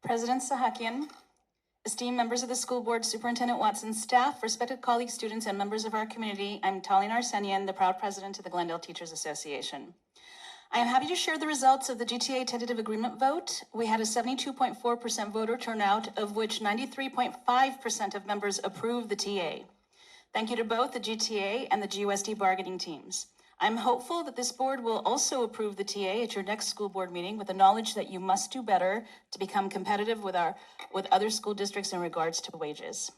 President Sahakian, esteemed members of the school board, Superintendent Watson, staff, respected colleagues, students, and members of our community, I'm Talina Arsenian, the proud president of the Glendale Teachers Association. I am happy to share the results of the GTA tentative agreement vote. We had a 72.4% voter turnout, of which 93.5% of members approved the TA. Thank you to both the GTA and the GUSD bargaining teams. I'm hopeful that this board will also approve the TA at your next school board meeting with the knowledge that you must do better to become competitive with other school districts in regards to wages.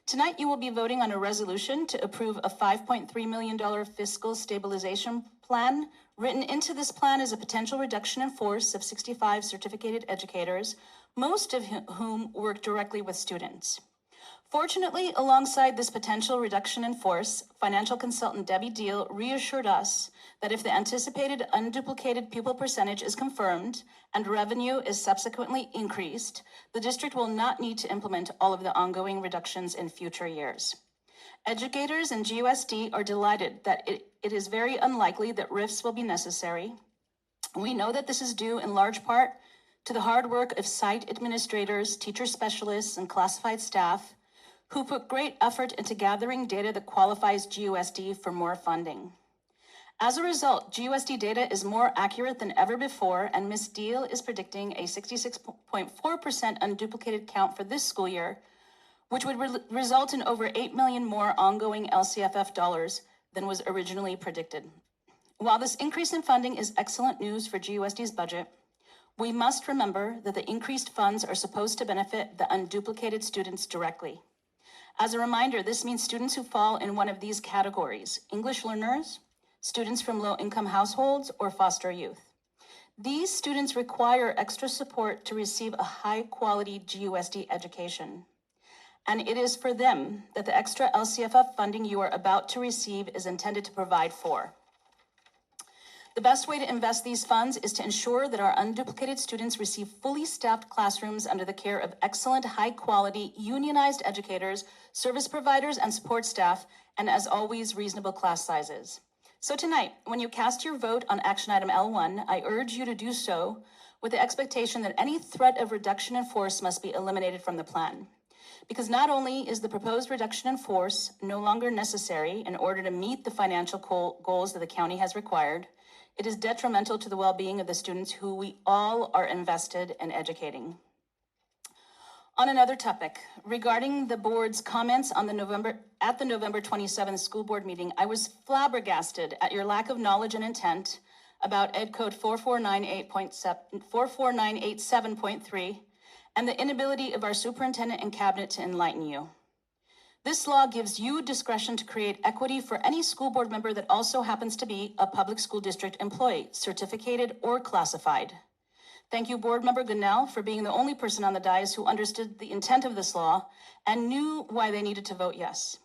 Tonight, you will be voting on a resolution to approve a $5.3 million fiscal stabilization plan. Written into this plan is a potential reduction in force of 65 certificated educators, most of whom work directly with students. Fortunately, alongside this potential reduction in force, financial consultant Debbie Deal reassured us that if the anticipated unduplicated pupil percentage is confirmed and revenue is subsequently increased, the district will not need to implement all of the ongoing reductions in future years. Educators and GUSD are delighted that it is very unlikely that RIFs will be necessary. We know that this is due in large part to the hard work of site administrators, teacher specialists, and classified staff who put great effort into gathering data that qualifies GUSD for more funding. As a result, GUSD data is more accurate than ever before, and Ms. Deal is predicting a 66.4% unduplicated count for this school year, which would result in over 8 million more ongoing LCFF dollars than was originally predicted. While this increase in funding is excellent news for GUSD's budget, we must remember that the increased funds are supposed to benefit the unduplicated students directly. As a reminder, this means students who fall in one of these categories: English learners, students from low-income households, or foster youth. These students require extra support to receive a high-quality GUSD education. And it is for them that the extra LCFF funding you are about to receive is intended to provide for. The best way to invest these funds is to ensure that our unduplicated students receive fully staffed classrooms under the care of excellent, high-quality, unionized educators, service providers, and support staff, and as always, reasonable class sizes. So tonight, when you cast your vote on action item L1, I urge you to do so with the expectation that any threat of reduction in force must be eliminated from the plan. Because not only is the proposed reduction in force no longer necessary in order to meet the financial goals that the county has required, it is detrimental to the well-being of the students who we all are invested in educating. On another topic, regarding the board's comments on the November 27th school board meeting, I was flabbergasted at your lack of knowledge and intent about Ed Code 4498.7.3 and the inability of our superintendent and cabinet to enlighten you. This law gives you discretion to create equity for any school board member that also happens to be a public school district employee, certificated or classified. Thank you, Board Member Gunnell, for being the only person on the dais who understood the intent of this law and knew why they needed to vote yes.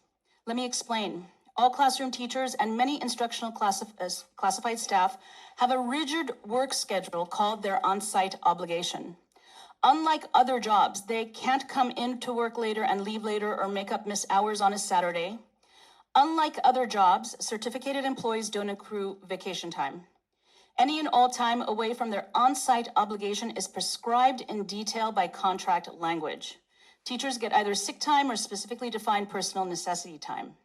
Let me explain. All classroom teachers and many instructional classified staff have a rigid work schedule called their on-site obligation. Unlike other jobs, they can't come in to work later and leave later or make up missed hours on a Saturday. Unlike other jobs, certificated employees don't accrue vacation time. Any and all time away from their on-site obligation is prescribed in detail by contract language. Teachers get either sick time or specifically defined personal necessity time.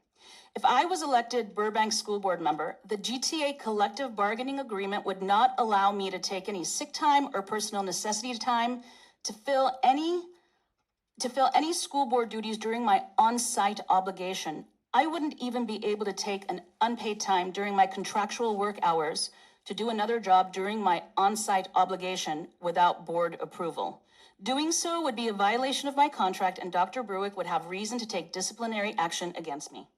If I was elected Burbank School Board member, the GTA collective bargaining agreement would not allow me to take any sick time or personal necessity time to fill any school board duties during my on-site obligation. I wouldn't even be able to take an unpaid time during my contractual work hours to do another job during my on-site obligation without board approval. Doing so would be a violation of my contract, and Dr. Bruick would have reason to take disciplinary action against me.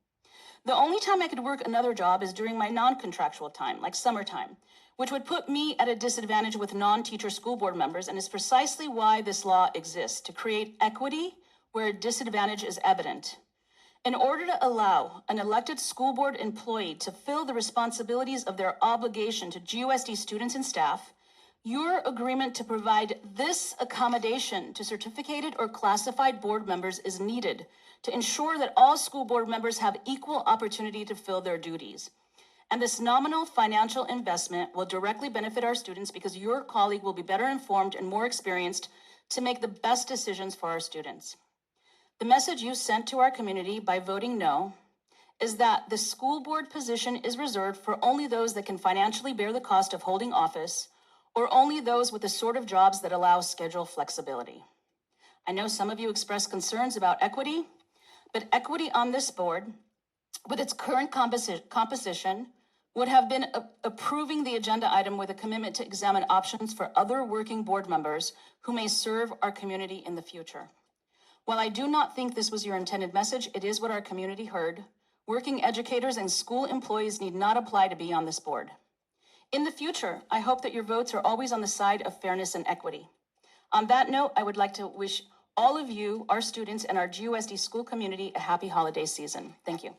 The only time I could work another job is during my non-contractual time, like summertime, which would put me at a disadvantage with non-teacher school board members, and is precisely why this law exists, to create equity where a disadvantage is evident. In order to allow an elected school board employee to fill the responsibilities of their obligation to GUSD students and staff, your agreement to provide this accommodation to certificated or classified board members is needed to ensure that all school board members have equal opportunity to fill their duties. And this nominal financial investment will directly benefit our students because your colleague will be better informed and more experienced to make the best decisions for our students. The message you sent to our community by voting no is that the school board position is reserved for only those that can financially bear the cost of holding office, or only those with the sort of jobs that allow schedule flexibility. I know some of you expressed concerns about equity, but equity on this board, with its current composition, would have been approving the agenda item with a commitment to examine options for other working board members who may serve our community in the future. While I do not think this was your intended message, it is what our community heard. Working educators and school employees need not apply to be on this board. In the future, I hope that your votes are always on the side of fairness and equity. On that note, I would like to wish all of you, our students, and our GUSD school community a happy holiday season. Thank you.